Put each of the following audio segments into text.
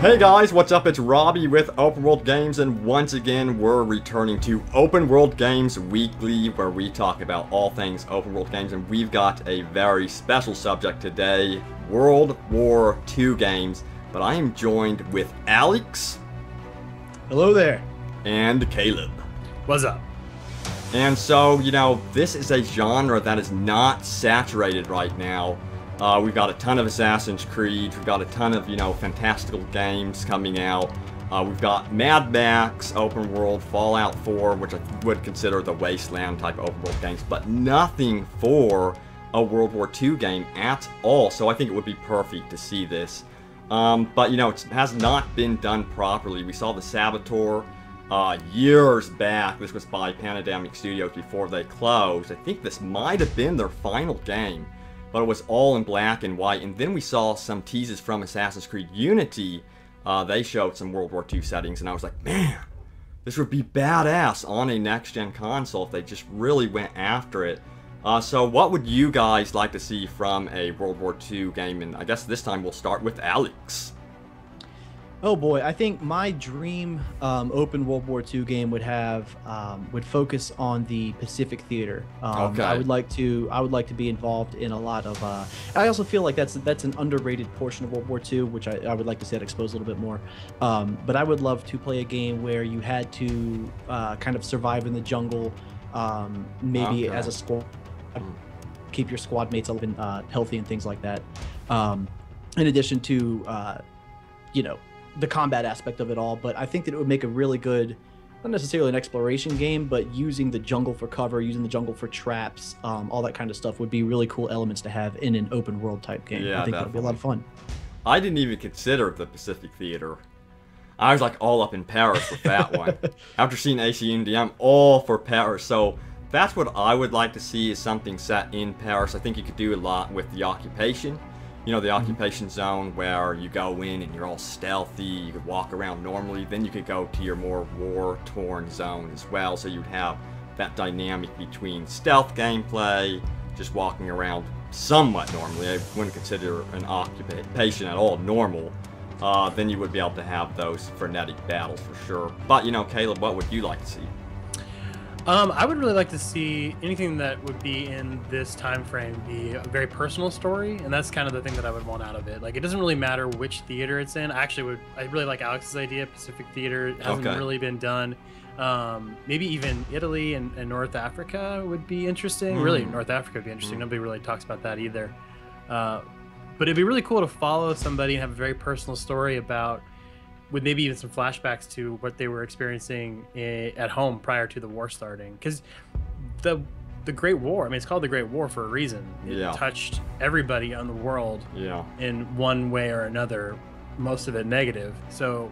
Hey guys, what's up? It's Robbie with Open World Games, and once again we're returning to Open World Games Weekly, where we talk about all things open world games, and we've got a very special subject today, World War II games. But I am joined with Alex. Hello there. And Caleb. What's up? And so, you know, this is a genre that is not saturated right now. We've got a ton of Assassin's Creed, we've got a ton of, you know, fantastical games coming out. We've got Mad Max, Open World, Fallout 4, which I would consider the Wasteland type open world games, but nothing for a World War II game at all. So I think it would be perfect to see this. But, you know, it has not been done properly. We saw the Saboteur years back. This was by Pandemic Studios before they closed. I think this might have been their final game, but it was all in black and white. And then we saw some teases from Assassin's Creed Unity. They showed some World War II settings, and I was like, man, this would be badass on a next-gen console if they just really went after it. So what would you guys like to see from a World War II game? And I guess this time we'll start with Alex. Oh boy, I think my dream open World War II game would have would focus on the Pacific Theater. Okay. I would like to be involved in a lot of. I also feel like that's an underrated portion of World War II, which I would like to see that exposed a little bit more. But I would love to play a game where you had to kind of survive in the jungle, maybe as a squad, keep your squad mates healthy and things like that. In addition to you know, the combat aspect of it all, but I think that it would make a really good, not necessarily an exploration game, but using the jungle for cover, using the jungle for traps, all that kind of stuff would be really cool elements to have in an open world type game. Yeah, I think that would be a lot of fun. I didn't even consider the Pacific Theater. I was like all up in Paris with that one. After seeing AC Unity, I'm all for Paris. So that's what I would like to see, is something set in Paris. I think you could do a lot with the occupation. You know, the occupation zone where you go in and you're all stealthy, you could walk around normally, then you could go to your more war-torn zone as well, so you'd have that dynamic between stealth gameplay, just walking around somewhat normally. I wouldn't consider an occupation at all normal. Then you would be able to have those frenetic battles for sure. But, you know, Caleb, what would you like to see? I would really like to see anything that would be in this time frame be a very personal story, and that's kind of the thing that I would want out of it. Like, it doesn't really matter which theater it's in. I really like Alex's idea. Pacific Theater. It hasn't really been done. Maybe even Italy and North Africa would be interesting. Really, North Africa would be interesting. Nobody really talks about that either. But it'd be really cool to follow somebody and have a very personal story about, with maybe even some flashbacks to what they were experiencing at home prior to the war starting. Because the Great War, I mean, it's called the Great War for a reason. It touched everybody on the world in one way or another, most of it negative. So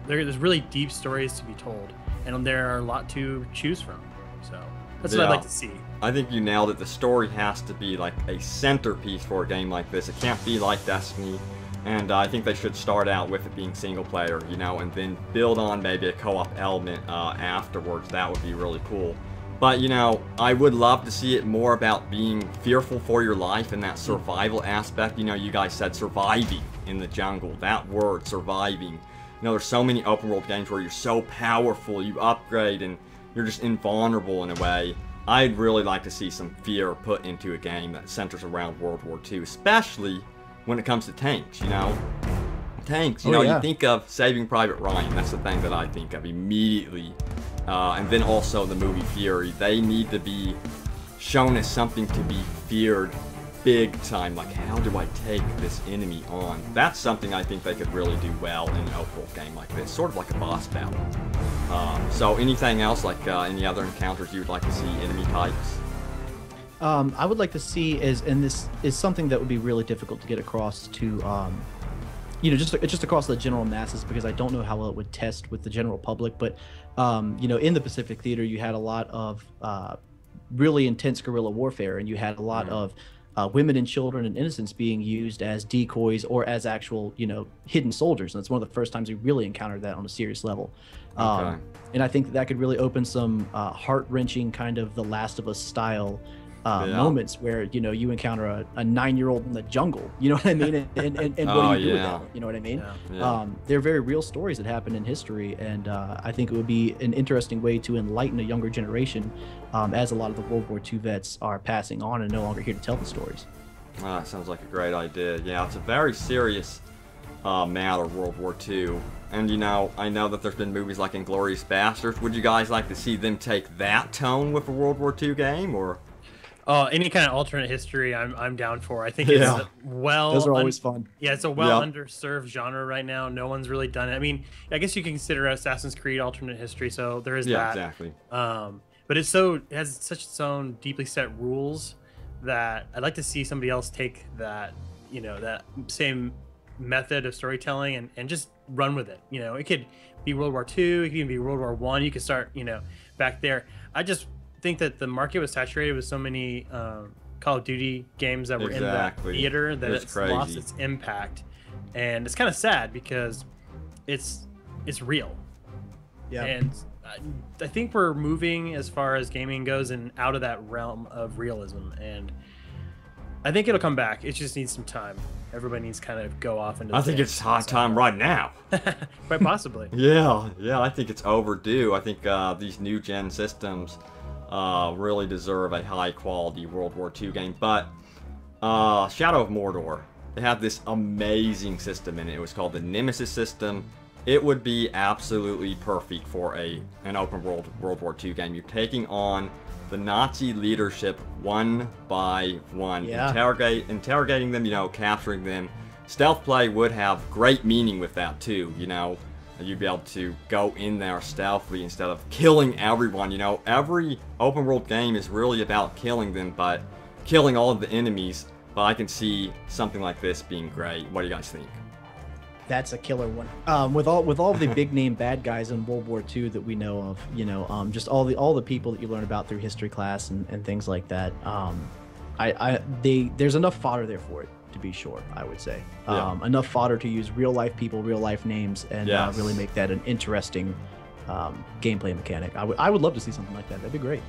there's really deep stories to be told, and there are a lot to choose from. So that's what I'd like to see. I think you nailed it. The story has to be like a centerpiece for a game like this. It can't be like Destiny. And I think they should start out with it being single player, you know, and then build on maybe a co-op element afterwards. That would be really cool. But, you know, I would love to see it more about being fearful for your life and that survival aspect. You know, you guys said surviving in the jungle. That word, surviving. You know, there's so many open world games where you're so powerful, you upgrade, and you're just invulnerable in a way. I'd really like to see some fear put into a game that centers around World War II, especially when it comes to tanks, you know? Tanks, you know, you think of Saving Private Ryan. That's the thing that I think of immediately. And then also the movie Fury. They need to be shown as something to be feared big time. Like, how do I take this enemy on? That's something I think they could really do well in an open world game like this. Sort of like a boss battle. So anything else, like any other encounters you would like to see, enemy types? I would like to see and this is something that would be really difficult to get across to, you know, just across the general masses, because I don't know how well it would test with the general public. But, you know, in the Pacific Theater, you had a lot of really intense guerrilla warfare, and you had a lot of women and children and innocents being used as decoys or as actual, you know, hidden soldiers. And it's one of the first times we really encountered that on a serious level. And I think that could really open some heart-wrenching kind of The Last of Us style moments where you encounter a 9-year-old in the jungle. You know what I mean? And what do you do with that? You know what I mean? They're very real stories that happen in history, and I think it would be an interesting way to enlighten a younger generation, as a lot of the World War II vets are passing on and no longer here to tell the stories. That sounds like a great idea. Yeah, it's a very serious matter, World War II. And I know that there's been movies like Inglourious Basterds. Would you guys like to see them take that tone with a World War II game, or? Any kind of alternate history, I'm down for. I think it's those are always fun. Yeah, it's a underserved genre right now. No one's really done it. I mean, I guess you can consider Assassin's Creed alternate history, so there is that. Yeah, exactly. But it has such its own deeply set rules that I'd like to see somebody else take that, that same method of storytelling and just run with it. It could be World War II, it could even be World War I. You could start, back there. I just think that the market was saturated with so many Call of Duty games that were in that theater that it's lost its impact, and it's kind of sad because it's real. Yeah. And I think we're moving, as far as gaming goes, and out of that realm of realism, and I think it'll come back. It just needs some time. Everybody needs to kind of go off into. I think it's hot time right now. Quite possibly. Yeah. I think it's overdue. I think these new gen systems really deserve a high quality World War II game. But Shadow of Mordor, they have this amazing system in it. It was called the Nemesis system. It would be absolutely perfect for an open world World War II game. You're taking on the Nazi leadership one by one, interrogating them, capturing them. Stealth play would have great meaning with that too, You'd be able to go in there stealthily instead of killing everyone. Every open world game is really about killing them, but killing all of the enemies. But I can see something like this being great. What do you guys think? That's a killer one. With all the big name bad guys in World War II that we know of, just all the people that you learn about through history class and things like that. There's enough fodder there for it, to be sure. I would say enough fodder to use real life people, real life names, and really make that an interesting gameplay mechanic. I would love to see something like that. That'd be great.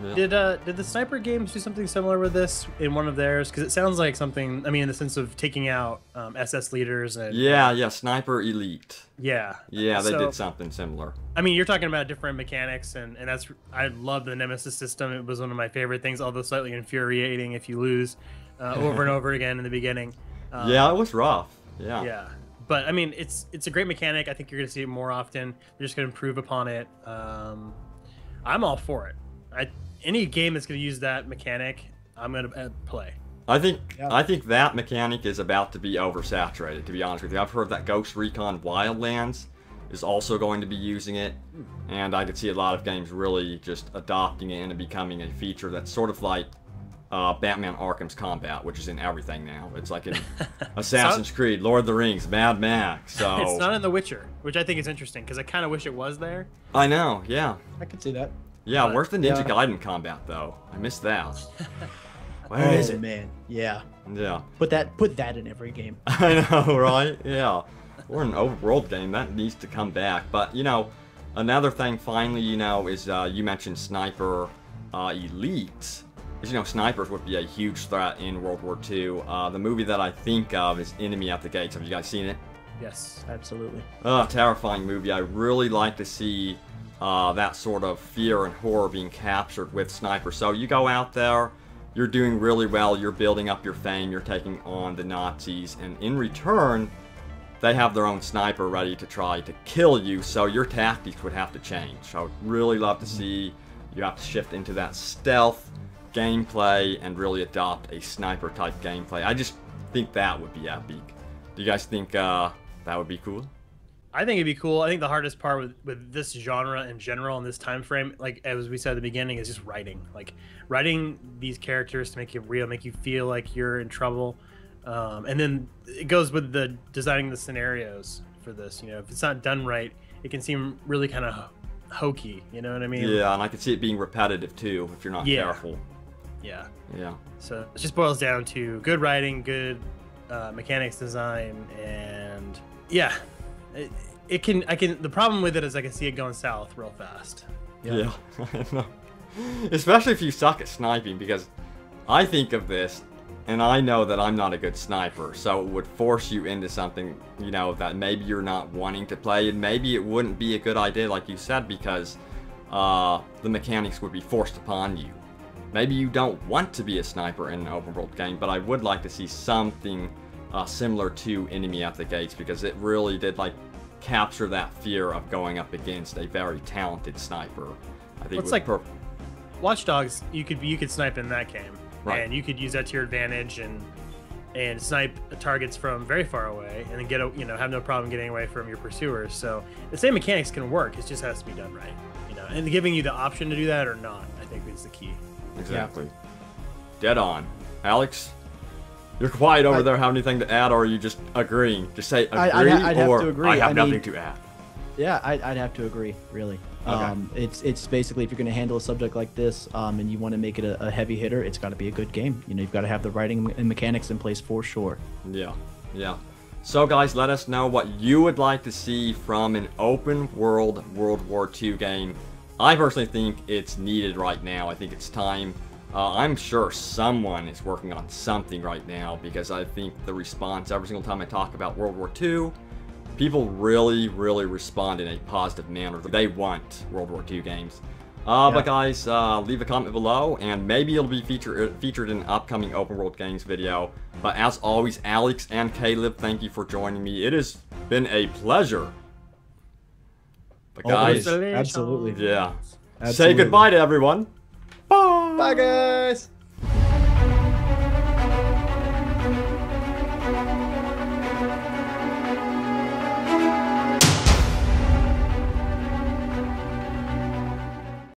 Yeah. Did the sniper games do something similar with this in one of theirs? Because it sounds like something. I mean, in the sense of taking out SS leaders and. Sniper Elite. Yeah, they did something similar. I mean, you're talking about different mechanics, and that's. I love the Nemesis system. It was one of my favorite things, although slightly infuriating if you lose over and over again in the beginning. It was rough. Yeah. But I mean, it's a great mechanic. I think you're going to see it more often. They're just going to improve upon it. I'm all for it. Any game that's going to use that mechanic, I'm going to play. I think that mechanic is about to be oversaturated, to be honest with you. I've heard that Ghost Recon Wildlands is also going to be using it, and I could see a lot of games really just adopting it and becoming a feature that's sort of like Batman Arkham's combat, which is in everything now. It's like in Assassin's Creed, Lord of the Rings, Mad Max. So it's not in The Witcher, which I think is interesting because I kind of wish it was there. I know, yeah. I could see that. Yeah, where's the Ninja Gaiden combat though? I missed that. Where is it, man? Yeah. Yeah. Put that in every game. I know, right? Yeah. Or an overworld game that needs to come back. But another thing finally, is you mentioned Sniper Elite. Because snipers would be a huge threat in World War II. The movie that I think of is Enemy at the Gates. Have you guys seen it? Yes, absolutely. Terrifying movie. I really like to see that sort of fear and horror being captured with snipers. So you go out there, you're doing really well, you're building up your fame, you're taking on the Nazis, and in return, they have their own sniper ready to try to kill you, so your tactics would have to change. I would really love to see you have to shift into that stealth gameplay and really adopt a sniper type gameplay. I just think that would be epic. Do you guys think that would be cool? I think it'd be cool. I think the hardest part with this genre in general in this time frame, like as we said at the beginning, is just writing. Like writing these characters to make it real, make you feel like you're in trouble. And then it goes with the designing the scenarios for this. If it's not done right, it can seem really kind of hokey. You know what I mean? Yeah, and I can see it being repetitive too if you're not careful. Yeah. Yeah. So it just boils down to good writing, good mechanics design, and yeah. The problem with it is I can see it going south real fast. Yeah. Especially if you suck at sniping, because I think of this, and I know that I'm not a good sniper, so it would force you into something, you know, that maybe you're not wanting to play, and maybe it wouldn't be a good idea, like you said, because the mechanics would be forced upon you. Maybe you don't want to be a sniper in an open world game, but I would like to see something similar to Enemy at the Gates, because it really did like capture that fear of going up against a very talented sniper. I think it's like Watch Dogs. You could snipe in that game, right, and you could use that to your advantage and snipe targets from very far away, and then have no problem getting away from your pursuers. So the same mechanics can work. It just has to be done right, and giving you the option to do that or not, I think is the key. Exactly. Yeah. Dead on. Alex, you're quiet over there. Have anything to add, or are you just agreeing? Just say agree, I'd have to agree. I have nothing to add. Yeah, I'd have to agree, really. Okay. It's basically, if you're going to handle a subject like this, and you want to make it a heavy hitter, it's got to be a good game. You've got to have the writing and mechanics in place for sure. Yeah, yeah. So guys, let us know what you would like to see from an open world World War II game. I personally think it's needed right now. I think it's time. I'm sure someone is working on something right now, because I think the response every single time I talk about World War II, people really, really respond in a positive manner. They want World War II games. But guys, leave a comment below, and maybe it'll be featured in an upcoming open world games video. But as always, Alex and Caleb, thank you for joining me. It has been a pleasure. But guys, absolutely. yeah. Absolutely. Say goodbye to everyone. Bye. Bye, guys.